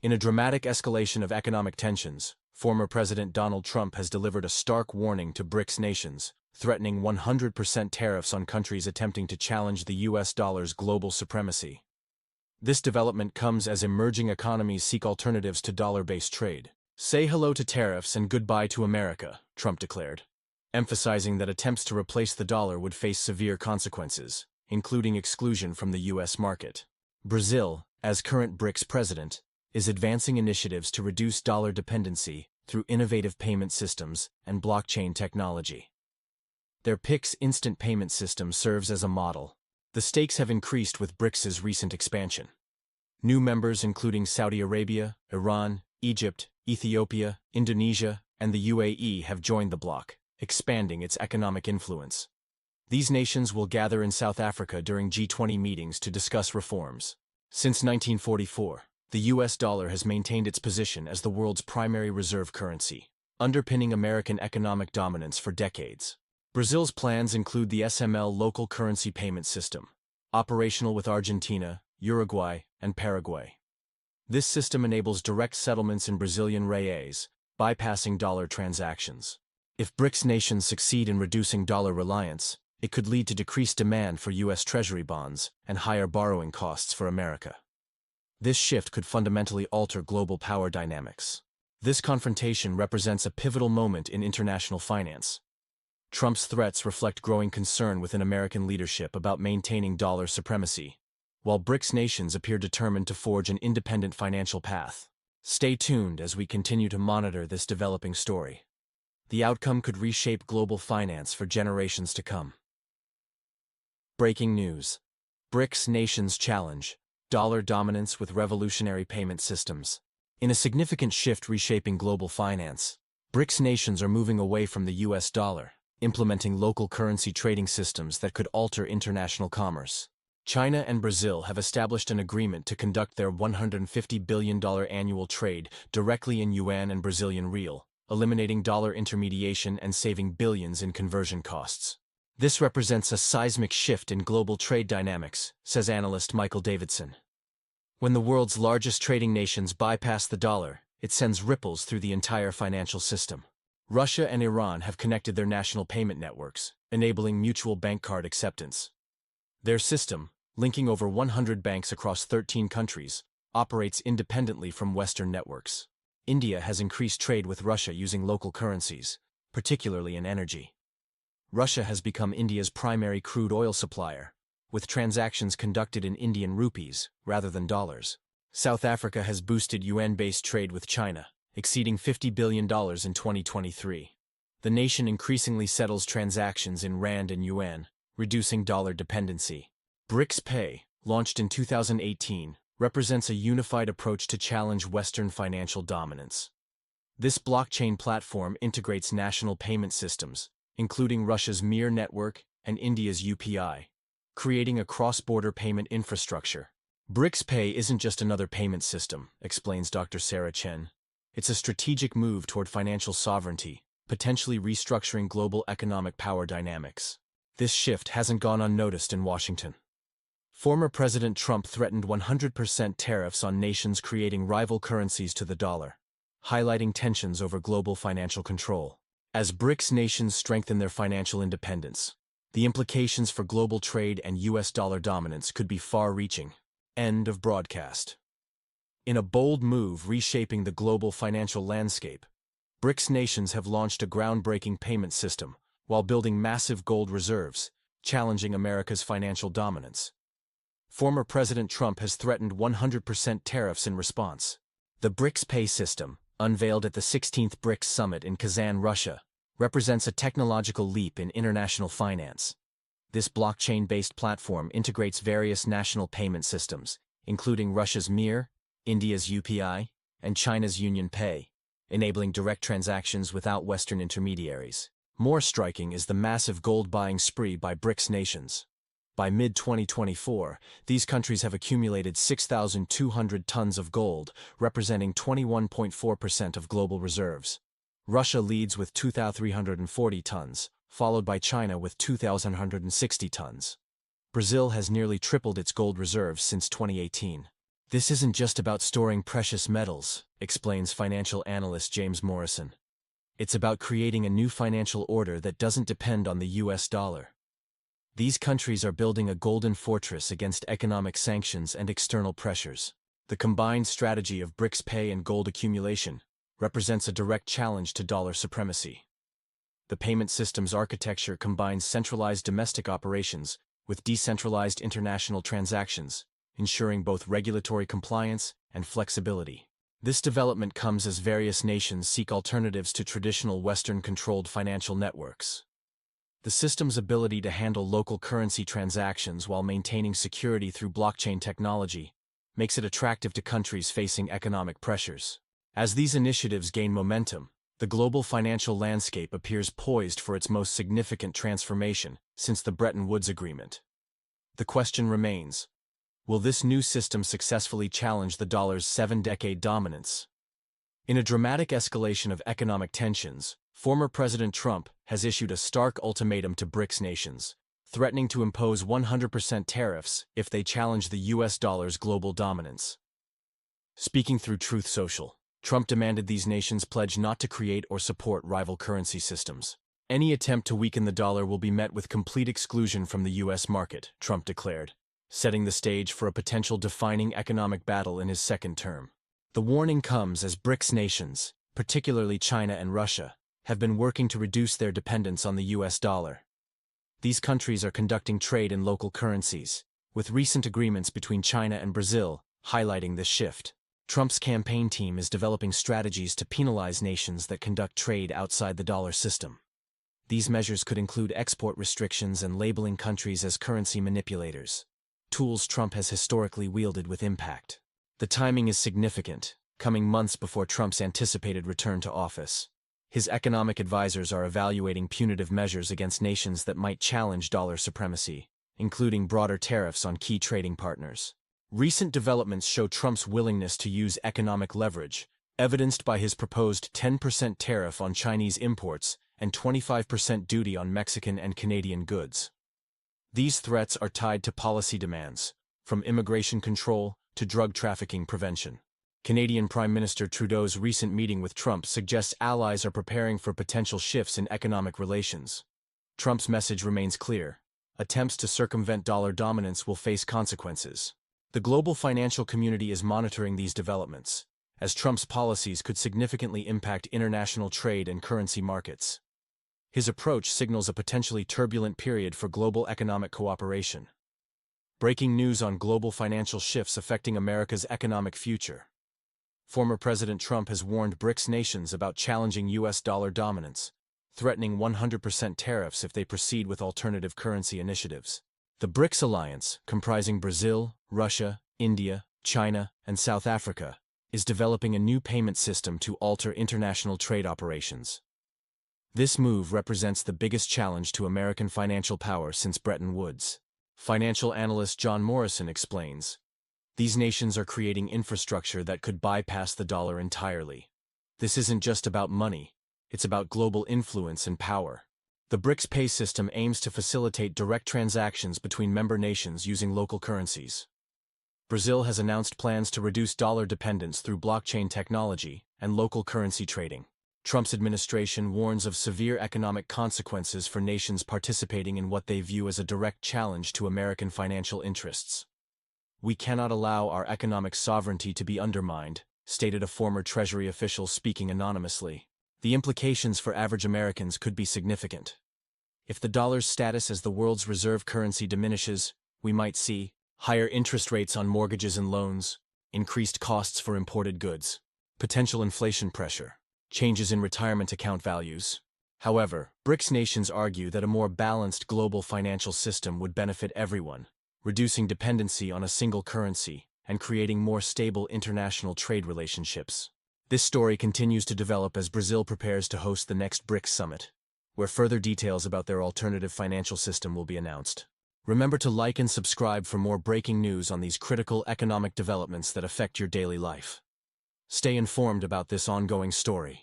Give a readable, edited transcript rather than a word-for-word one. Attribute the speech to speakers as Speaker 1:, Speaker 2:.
Speaker 1: In a dramatic escalation of economic tensions, former President Donald Trump has delivered a stark warning to BRICS nations, threatening 100% tariffs on countries attempting to challenge the US dollar's global supremacy. This development comes as emerging economies seek alternatives to dollar-based trade. Say hello to tariffs and goodbye to America, Trump declared, emphasizing that attempts to replace the dollar would face severe consequences, including exclusion from the US market. Brazil, as current BRICS president, is advancing initiatives to reduce dollar dependency through innovative payment systems and blockchain technology. Their PIX instant payment system serves as a model. The stakes have increased with BRICS's recent expansion. New members including Saudi Arabia, Iran, Egypt, Ethiopia, Indonesia, and the UAE have joined the bloc, expanding its economic influence. These nations will gather in South Africa during G20 meetings to discuss reforms. Since 1944, the US dollar has maintained its position as the world's primary reserve currency, underpinning American economic dominance for decades. Brazil's plans include the SML local currency payment system, operational with Argentina, Uruguay, and Paraguay. This system enables direct settlements in Brazilian reais, bypassing dollar transactions. If BRICS nations succeed in reducing dollar reliance, it could lead to decreased demand for US Treasury bonds and higher borrowing costs for America. This shift could fundamentally alter global power dynamics. This confrontation represents a pivotal moment in international finance. Trump's threats reflect growing concern within American leadership about maintaining dollar supremacy, while BRICS nations appear determined to forge an independent financial path. Stay tuned as we continue to monitor this developing story. The outcome could reshape global finance for generations to come. Breaking news. BRICS nations challenge dollar dominance with revolutionary payment systems. In a significant shift reshaping global finance, BRICS nations are moving away from the US dollar, implementing local currency trading systems that could alter international commerce. China and Brazil have established an agreement to conduct their $150 billion annual trade directly in Yuan and Brazilian Real, eliminating dollar intermediation and saving billions in conversion costs. This represents a seismic shift in global trade dynamics, says analyst Michael Davidson. When the world's largest trading nations bypass the dollar, it sends ripples through the entire financial system. Russia and Iran have connected their national payment networks, enabling mutual bank card acceptance. Their system, linking over 100 banks across 13 countries, operates independently from Western networks. India has increased trade with Russia using local currencies, particularly in energy. Russia has become India's primary crude oil supplier, with transactions conducted in Indian rupees rather than dollars. South Africa has boosted yuan-based trade with China, exceeding $50 billion in 2023. The nation increasingly settles transactions in rand and yuan, reducing dollar dependency. BRICS Pay, launched in 2018, represents a unified approach to challenge Western financial dominance. This blockchain platform integrates national payment systems, including Russia's Mir network and India's UPI, creating a cross-border payment infrastructure. BRICS Pay isn't just another payment system, explains Dr. Sarah Chen. It's a strategic move toward financial sovereignty, potentially restructuring global economic power dynamics. This shift hasn't gone unnoticed in Washington. Former President Trump threatened 100% tariffs on nations creating rival currencies to the dollar, highlighting tensions over global financial control. As BRICS nations strengthen their financial independence, the implications for global trade and US dollar dominance could be far-reaching. End of broadcast. In a bold move reshaping the global financial landscape, BRICS nations have launched a groundbreaking payment system while building massive gold reserves, challenging America's financial dominance. Former President Trump has threatened 100% tariffs in response. The BRICS Pay system, unveiled at the 16th BRICS Summit in Kazan, Russia, represents a technological leap in international finance. This blockchain-based platform integrates various national payment systems, including Russia's Mir, India's UPI, and China's Union Pay, enabling direct transactions without Western intermediaries. More striking is the massive gold-buying spree by BRICS nations. By mid-2024, these countries have accumulated 6,200 tons of gold, representing 21.4% of global reserves. Russia leads with 2,340 tons, followed by China with 2,160 tons. Brazil has nearly tripled its gold reserves since 2018. This isn't just about storing precious metals, explains financial analyst James Morrison. It's about creating a new financial order that doesn't depend on the US dollar. These countries are building a golden fortress against economic sanctions and external pressures. The combined strategy of BRICS pay and gold accumulation represents a direct challenge to dollar supremacy. The payment system's architecture combines centralized domestic operations with decentralized international transactions, ensuring both regulatory compliance and flexibility. This development comes as various nations seek alternatives to traditional Western-controlled financial networks. The system's ability to handle local currency transactions while maintaining security through blockchain technology makes it attractive to countries facing economic pressures. As these initiatives gain momentum, the global financial landscape appears poised for its most significant transformation since the Bretton Woods Agreement. The question remains, will this new system successfully challenge the dollar's 7-decade dominance? In a dramatic escalation of economic tensions, former President Trump has issued a stark ultimatum to BRICS nations, threatening to impose 100% tariffs if they challenge the US dollar's global dominance. Speaking through Truth Social, Trump demanded these nations pledge not to create or support rival currency systems. Any attempt to weaken the dollar will be met with complete exclusion from the US market, Trump declared, setting the stage for a potential defining economic battle in his second term. The warning comes as BRICS nations, particularly China and Russia, have been working to reduce their dependence on the US dollar. These countries are conducting trade in local currencies, with recent agreements between China and Brazil highlighting this shift. Trump's campaign team is developing strategies to penalize nations that conduct trade outside the dollar system. These measures could include export restrictions and labeling countries as currency manipulators, tools Trump has historically wielded with impact. The timing is significant, coming months before Trump's anticipated return to office. His economic advisors are evaluating punitive measures against nations that might challenge dollar supremacy, including broader tariffs on key trading partners. Recent developments show Trump's willingness to use economic leverage, evidenced by his proposed 10% tariff on Chinese imports and 25% duty on Mexican and Canadian goods. These threats are tied to policy demands, from immigration control to drug trafficking prevention. Canadian Prime Minister Trudeau's recent meeting with Trump suggests allies are preparing for potential shifts in economic relations. Trump's message remains clear: attempts to circumvent dollar dominance will face consequences. The global financial community is monitoring these developments, as Trump's policies could significantly impact international trade and currency markets. His approach signals a potentially turbulent period for global economic cooperation. Breaking news on global financial shifts affecting America's economic future. Former President Trump has warned BRICS nations about challenging US dollar dominance, threatening 100% tariffs if they proceed with alternative currency initiatives. The BRICS alliance, comprising Brazil, Russia, India, China, and South Africa, is developing a new payment system to alter international trade operations. This move represents the biggest challenge to American financial power since Bretton Woods. Financial analyst John Morrison explains, these nations are creating infrastructure that could bypass the dollar entirely. This isn't just about money, it's about global influence and power. The BRICS pay system aims to facilitate direct transactions between member nations using local currencies. Brazil has announced plans to reduce dollar dependence through blockchain technology and local currency trading. Trump's administration warns of severe economic consequences for nations participating in what they view as a direct challenge to American financial interests. We cannot allow our economic sovereignty to be undermined, stated a former Treasury official speaking anonymously. The implications for average Americans could be significant. If the dollar's status as the world's reserve currency diminishes, we might see higher interest rates on mortgages and loans, increased costs for imported goods, potential inflation pressure, changes in retirement account values. However, BRICS nations argue that a more balanced global financial system would benefit everyone, reducing dependency on a single currency and creating more stable international trade relationships. This story continues to develop as Brazil prepares to host the next BRICS summit, where further details about their alternative financial system will be announced. Remember to like and subscribe for more breaking news on these critical economic developments that affect your daily life. Stay informed about this ongoing story.